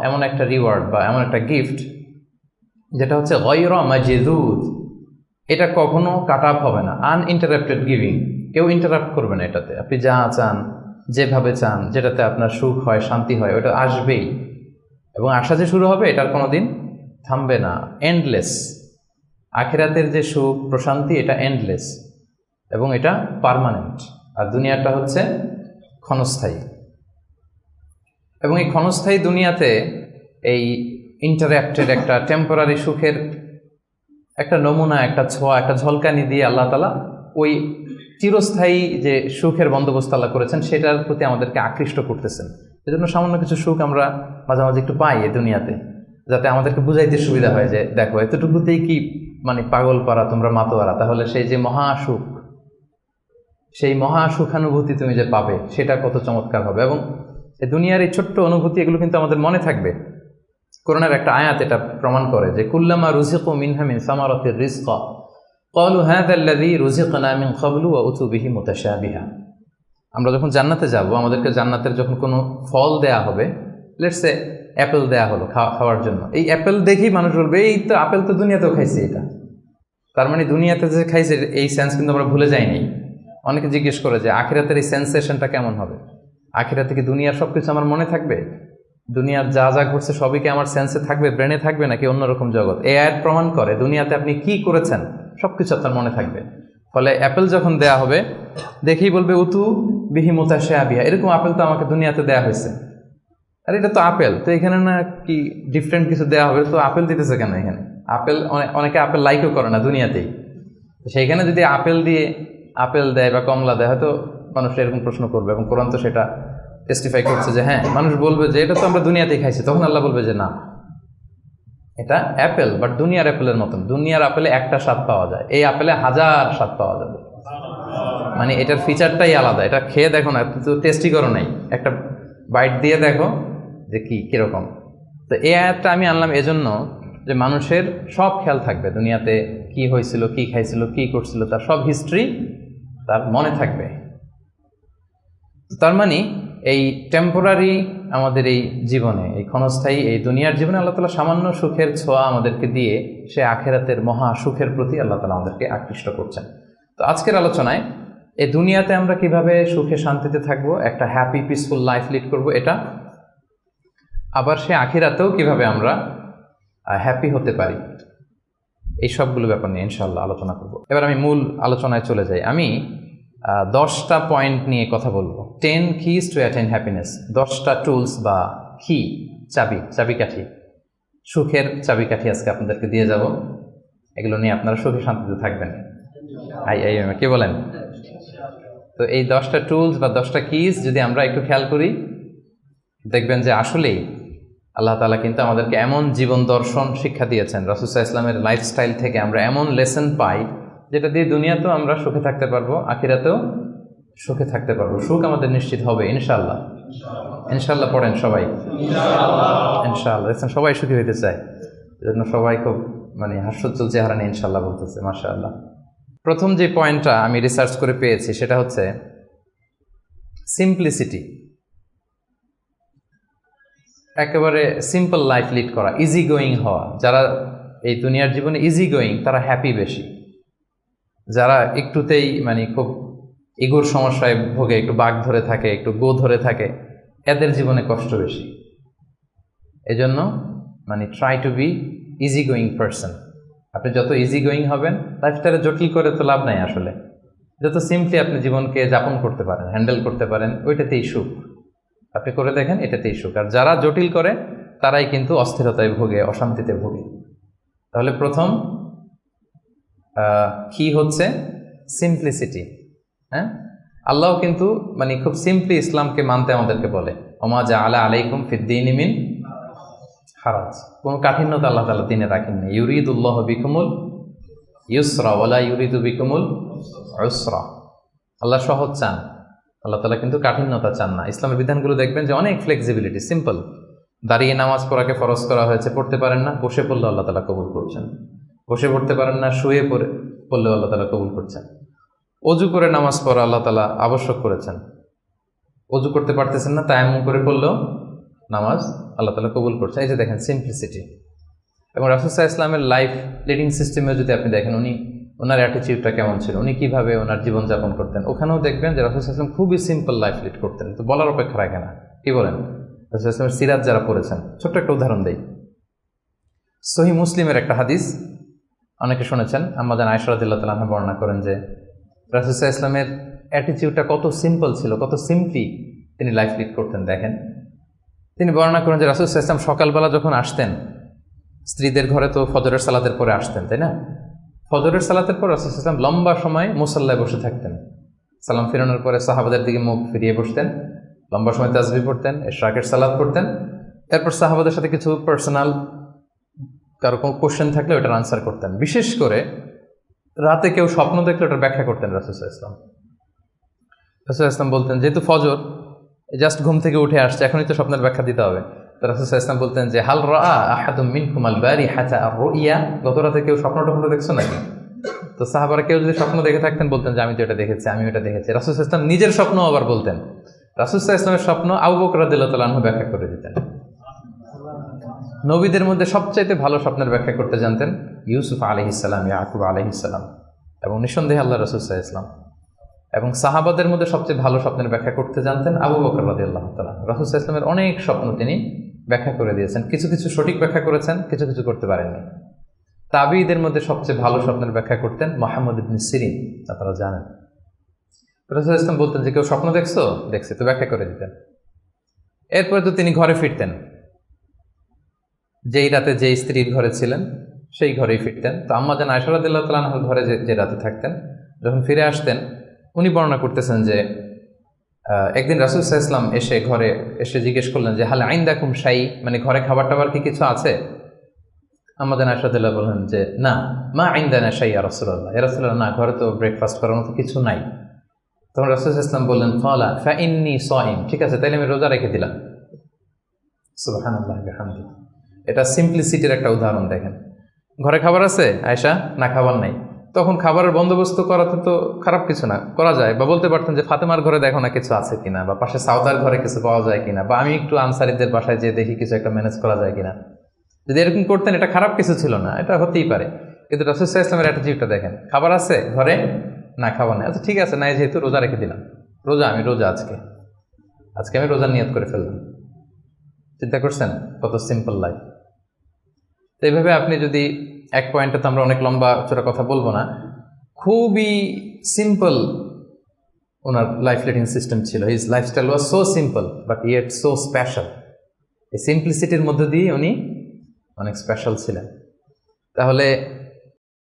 এমন একটা রিওয়ার্ড বা এমন একটা গিফট যেটা হচ্ছে গায়রা মাজদুদ, এটা কখনো কাট আপ হবে না, আনইন্টারাপ্টেড গিভিং, কেউ ইন্টারাপ্ট করবে না এটাতে। আপনি যা চান, যেভাবে চান, যেটাতে আপনার সুখ হয়, শান্তি হয়, ওটা আসবেই, এবং আসা যে শুরু হবে এটার কোনোদিন থামবে না, এন্ডলেস। আখিরাতের যে সুখ প্রশান্তি এটা এন্ডলেস এবং এটা পার্মানেন্ট, আর দুনিয়াটা হচ্ছে ক্ষণস্থায়ী। এবং এই ক্ষণস্থায়ী দুনিয়াতে এই ইন্টারাপ্টেড একটা টেম্পোরারি সুখের একটা নমুনা, একটা ছোঁয়া, একটা ঝলকানি দিয়ে আল্লাহ তাআলা ওই চিরস্থায়ী যে সুখের বন্দোবস্ত আল্লাহ করেছেন সেটার প্রতি আমাদেরকে আকৃষ্ট করতেছেন। এজন্য সামান্য কিছু সুখ আমরা মাঝে মাঝে একটু পাই এই দুনিয়াতে, যাতে আমাদেরকে বুঝাইতে সুবিধা হয় যে দেখো এতটুকুতেই কি মানে পাগল পারা, তোমরা মাতোয়ারা, তাহলে সেই যে মহাসুখ, সেই মহাসুখানুভূতি তুমি যে পাবে সেটা কত চমৎকার হবে। এবং এই দুনিয়ার এই ছোট্ট অনুভূতি এগুলো কিন্তু আমাদের মনে থাকবে। কোরআনের একটা আয়াত এটা প্রমাণ করে যে কুল্লামা রুজিকু মিনহা মিন সামারাতির রিজকা ক্বালু হাযা আল্লাযী রুজিকনা মিন ক্বাবলু ওয়া উতু বিহি মুতাশাবিহা। আমরা যখন জান্নাতে যাব, আমাদেরকে জান্নাতের যখন কোনো ফল দেয়া হবে, লেটস সে অ্যাপেল দেয়া হলো খাওয়ার জন্য, এই অ্যাপেল দেখেই মানুষ বলবে এই তো আপেল তো দুনিয়াতেও খাইছে এটা। তার মানে দুনিয়াতে যে খাইছে এই সেন্স কিন্তু আমরা ভুলে যাইনি। অনেকে জিজ্ঞেস করে যে আখিরাতের এই সেন্সেশনটা কেমন হবে, আখিরাতে কি দুনিয়ার সব কিছু আমার মনে থাকবে, দুনিয়ার যা যা ঘটছে সবই কি আমার সেন্সে থাকবে, ব্রেনে থাকবে, নাকি অন্যরকম জগৎ? এই আয়াত প্রমাণ করে দুনিয়াতে আপনি কি করেছেন সব কিছু আপনার মনে থাকবে। ফলে অ্যাপেল যখন দেয়া হবে দেখেই বলবে উতু বিহি মুতাশাবিহা, এরকম আপেল তো আমাকে দুনিয়াতে দেয়া হয়েছে, আর এটা তো আপেল, তো এখানে না কি ডিফারেন্ট কিছু দেওয়া হবে, তো আপেল দিতেছে কেন এখানে? আপেল অনেকে আপেল লাইকও করে না দুনিয়াতেই, সেইখানে যদি আপেল দিয়ে আপেল দেয় বা কমলা দেয় হয়তো মানুষ এরকম প্রশ্ন করবে, এবং কোরআন তো সেটা টেস্টিফাই করছে যে হ্যাঁ, মানুষ বলবে যে এটা তো আমরা দুনিয়াতেই খাইছি। তখন আল্লাহ বলবে যে না, এটা অ্যাপেল, বাট দুনিয়ার অ্যাপেলের মতন। দুনিয়ার আপেলে একটা স্বাদ পাওয়া যায়, এই আপেলে 1000 স্বাদ পাওয়া যাবে। মানে এটার ফিচারটাই আলাদা, এটা খেয়ে দেখো না, তো টেস্টি করো নাই, একটা বাইট দিয়ে দেখো যে কিরকম। তো এই আয়াতটা আমি আনলাম এজন্য যে মানুষের সব খেয়াল থাকবে, দুনিয়াতে কি হয়েছিল, কি খাইছিল, কি করছিল, তার সব হিস্ট্রি তার মনে থাকবে। তার মানে এই টেম্পোরারি আমাদের এই জীবনে, এই ক্ষণস্থায়ী এই দুনিয়ার জীবনে আল্লাহ তাআলা সামান্য সুখের ছোঁয়া আমাদেরকে দিয়ে সে আখেরাতের মহা সুখের প্রতি আল্লাহ তাআলা আমাদেরকে আকৃষ্ট করছেন। তো আজকের আলোচনায় এই দুনিয়াতে আমরা কিভাবে সুখে শান্তিতে থাকবো, একটা হ্যাপি পিসফুল লাইফ লিড করব, এটা আবার সে আখিরাতেও কিভাবে আমরা হ্যাপি হতে পারি, এই সবগুলো ব্যাপার নিয়ে ইনশাআল্লাহ আলোচনা করব। এবার আমি মূল আলোচনায় চলে যাই। আমি 10টা পয়েন্ট নিয়ে কথা বলবো, 10 keys to attain happiness, 10টা টুলস বা কি চাবিকাঠি, সুখের চাবিকাঠি আজকে আপনাদেরকে দিয়ে যাব। এগুলো নিয়ে আপনারা সুখে শান্তিতে থাকবেন। কে বলেন? তো এই 10টা টুলস বা 10টা কিজ যদি আমরা একটু খেয়াল করি, দেখবেন যে আসলেই আল্লাহ তাআলা কিন্তু আমাদেরকে এমন জীবন দর্শন শিক্ষা দিয়েছেন, রাসূল সাল্লাল্লাহু আলাইহি ওয়াসাল্লামের লাইফস্টাইল থেকে আমরা এমন লেসন পাই যেটা দিয়ে দুনিয়াতেও আমরা সুখে থাকতে পারবো, আখিরাতেও সুখে থাকতে পারবো। সুখ আমাদের নিশ্চিত হবে ইনশাআল্লাহ। ইনশাআল্লাহ পড়েন সবাই, ইনশাআল্লাহ। দেখছেন সবাই সুখী হইতে চায়, এজন্য সবাই খুব মানে হাস্যোজ্জ্বল চেহারা নিয়ে ইনশাআল্লাহ বলতেছে, মাশাআল্লাহ। প্রথম যে পয়েন্টটা আমি রিসার্চ করে পেয়েছি সেটা হচ্ছে সিম্পলিসিটি। একেবারে সিম্পল লাইফ লিড করা, ইজি গোয়িং হওয়া। যারা এই দুনিয়ার জীবনে ইজি গোয়িং তারা হ্যাপি বেশি। যারা একটুতেই মানে খুব ইগোর সমস্যায় ভোগে, একটু বাঘ ধরে থাকে, একটু গো ধরে থাকে, এদের জীবনে কষ্ট বেশি। এজন্য মানে try to be easy going person. আপনি যত ইজি গোয়িং হবেন, লাইফটারে জটিল করে তো লাভ নাই আসলে। যত সিম্পলি আপনি জীবনকে যাপন করতে পারেন, হ্যান্ডেল করতে পারেন, ওইটাতেই সুখ। আপনি করে দেখেন, এটাতেই সুখ। আর যারা জটিল করে তারাই কিন্তু অস্থিরতায় ভোগে, অশান্তিতে ভোগে। তাহলে প্রথম কি হচ্ছে সিম্পলিসিটি। হ্যাঁ, আল্লাহ কিন্তু মানে খুব সিম্পলি ইসলামকে মানতে আমাদেরকে বলে, ওমা জাআলা আলাইকুম ফিদ্দীনি মিন হারাজ। কোনো কাঠিন্যতা আল্লাহ তাআলা দ্বীনে রাখেননি। ইউরিদুল্লাহু বিকুমুল ইউসরা ওয়ালা ইউরিদু বিকুমুল উসরা। আল্লাহ সহজ চান, আল্লাহ তাআলা কিন্তু কাঠিন্যতা চান না। ইসলামের বিধানগুলো দেখবেন যে অনেক ফ্লেক্সিবিলিটি, সিম্পল। দাঁড়িয়ে নামাজ পড়াকে ফরজ করা হয়েছে, পড়তে পারেন না, বসে পড়লে আল্লাহ তাআলা কবুল করছেন। বসে পড়তে পারেন না, শুয়ে পড়লেও আল্লাহ তাআলা কবুল করছেন। অজু করে নামাজ পড়া আল্লাহ তাআলা আবশ্যক করেছেন। অজু করতে পারতেছেন না, তায়াম্মুম করে পড়লেও নামাজ আল্লাহ তাআলা কবুল করছে। এই যে দেখেন সিম্পলিসিটি। এবং রাসূল সাল্লাল্লাহু আলাইহি ওয়াসাল্লামের লাইফ লিডিং সিস্টেমে যদি আপনি দেখেন ওনার অ্যাটিটিউডটা কেমন ছিল, উনি কিভাবে ওনার জীবনযাপন করতেন, ওখানেও দেখবেন যে রাসূল সাল্লাল্লাহু আলাইহি ওয়াসাল্লাম খুবই সিম্পল লাইফ লিড করতেন। তো বলার অপেক্ষা রাখে না। কি বলেন? রাসূল সাল্লাল্লাহু আলাইহি ওয়াসাল্লামের সিরাত যারা পড়েছেন, ছোট্ট একটা উদাহরণ দেই। সহিহ মুসলিমের একটা হাদিস অনেকে শুনেছেন, আম্মা জান আয়েশা রাদিয়াল্লাহু তাআলা আনহা বর্ণনা করেন যে রাসূল সাল্লাল্লাহু আলাইহি ওয়াসাল্লামের অ্যাটিটিউডটা কত সিম্পল ছিল, কত সিম্পলি তিনি লাইফ লিড করতেন। দেখেন, তিনি বর্ণনা করেন যে রাসূল সাল্লাল্লাহু আলাইহি ওয়াসাল্লাম সকালবেলা যখন আসতেন, স্ত্রীদের ঘরে তো ফজরের সালাতের পরে আসতেন, তাই না? ফজরের সালাতের পর রাসূল সাল্লাল্লাহু আলাইহি ওয়াসাল্লাম লম্বা সময় মুসাল্লায় বসে থাকতেন। সালাম ফিরানোর পরে সাহাবাদের দিকে মুখ ফিরিয়ে বসতেন, লম্বা সময় তাসবিহ পড়তেন, ইশরাকের সালাত পড়তেন। এরপর সাহাবাদের সাথে কিছু পার্সোনাল কারো কোনো কোশ্চেন থাকলে ওটার আনসার করতেন। বিশেষ করে রাতে কেউ স্বপ্ন দেখলে ওটার ব্যাখ্যা করতেন রাসূল সাল্লাল্লাহু আলাইহি ওয়াসাল্লাম। রাসূল সাল্লাল্লাহু আলাইহি ওয়াসাল্লাম বলতেন, যেহেতু ফজর জাস্ট ঘুম থেকে উঠে আসছে, এখনই তো স্বপ্নের ব্যাখ্যা দিতে হবে। তো রাসূল সাল্লাল্লাহু আলাইহি ওয়াসাল্লাম বলতেন যে হাল রাআ আহাদুম মিনকুম আল বারিহাতা আর-রুইয়া, গত রাতে কেউ স্বপ্ন দেখছো নাকি? তো সাহাবারা কেউ যদি স্বপ্ন দেখে থাকতেন বলতেন যে আমি তো এটা দেখেছি, আমি ওটা দেখেছি। রাসূল সাল্লাল্লাহু আলাইহি ওয়াসাল্লাম নিজের স্বপ্ন আবার বলতেন। রাসূল সাল্লাল্লাহু আলাইহি ওয়াসাল্লামের স্বপ্ন আবু বকর রাদিয়াল্লাহু তাআলা আনহু ব্যাখ্যা করে দিতেন। নবীদের মধ্যে সবচাইতে ভালো স্বপ্নের ব্যাখ্যা করতে জানতেন ইউসুফ আলাইহিস সালাম, ইয়াকুব আলাইহিস সালাম, এবং নিঃসন্দেহে আল্লাহ রাসূল সাল্লাল্লাহু আলাইহি ওয়াসাল্লাম। এবং সাহাবাদের মধ্যে সবচেয়ে ভালো স্বপ্নের ব্যাখ্যা করতে জানতেন আবু বকর রাদিয়াল্লাহু তাআলা। রাসূল সাল্লাল্লাহু আলাইহি ওয়াসাল্লামের অনেক স্বপ্ন তিনি ব্যাখ্যা করে দিয়েছেন, কিছু কিছু সঠিক ব্যাখ্যা করেছেন, কিছু কিছু করতে পারেননি। তাবিঈদের মধ্যে সবচেয়ে ভালো স্বপ্নের ব্যাখ্যা করতেন মুহাম্মদ ইবনে সিরিন, আপনারা জানেন। রাসূল সাল্লাল্লাহু আলাইহি ওয়াসাল্লাম বলতেন যে কেউ স্বপ্ন দেখছো? দেখছি, তো ব্যাখ্যা করে দিতেন। এরপরে তো তিনি ঘরে ফিরতেন, যেই রাতে যেই স্ত্রীর ঘরে ছিলেন সেই ঘরেই ফিরতেন। তো আম্মা জান আয়েশা রাদিয়াল্লাহু তাআলা আনহার ঘরে যে রাতে থাকতেন, যখন ফিরে আসতেন, উনি বর্ণনা করতেছেন যে একদিন রাসূল সাল্লাল্লাহু আলাইহি ওয়াসাল্লাম এসে ঘরে এসে জিজ্ঞেস করলেন যে হাল আইন্দাকুম শাই, মানে ঘরে খাবার টাবার কি কিছু আছে? আম্মা জান আয়েশা রাদিয়াল্লাহু বললেন যে না, মা আইন্দানা শাই ইয়া রাসূলুল্লাহ, ইয়া রাসূলুল্লাহ, না, ঘরে তো ব্রেকফাস্ট করার মতো কিছু নাই। তখন রাসূল সাল্লাল্লাহু আলাইহি ওয়াসাল্লাম বললেন ক্বালা ফা ইন্নী সাইম, ঠিক আছে, তাইলে আমি রোজা রেখে দিলাম। সুবহানাল্লাহি ওয়া বিহামদিহি। এটা সিম্পলিসিটির একটা উদাহরণ। দেখেন, ঘরে খাবার আছে আয়েশা, না খাবার নাই, তখন খাবারের বন্দোবস্ত করাতে তো খারাপ কিছু না, করা যায়। বা বলতে পারতেন যে ফাতেমার ঘরে দেখো না কিছু আছে কিনা, বা পাশে সাউদার ঘরে কিছু পাওয়া যায় কিনা, বা আমি একটু আনসারীদের বাসায় যেয়ে দেখি কিছু একটা ম্যানেজ করা যায় কিনা। যদি এরকম করতেন এটা খারাপ কিছু ছিল না, এটা হতেই পারে। কিন্তু রাসূল সাল্লাল্লাহু আলাইহি ওয়াসাল্লামের অ্যাটিটিউডটা দেখেন, খাবার আছে ঘরে, না খাবার নেই, আচ্ছা ঠিক আছে, নাই যেহেতু রোজা রেখে দিলাম, আমি রোজা আজকে আমি রোজার নিয়ত করে ফেললাম। চিন্তা করছেন কত সিম্পল লাইফ। তো এইভাবে আপনি যদি এক পয়েন্টে, তো আমরা অনেক লম্বা চোরা কথা বলবো না, খুবই সিম্পল ওনার লাইফ লিডিং সিস্টেম ছিল। His lifestyle was so simple but yet so special. এই সিম্পলিসিটির মধ্যে দিয়ে উনি অনেক স্পেশাল ছিলেন। তাহলে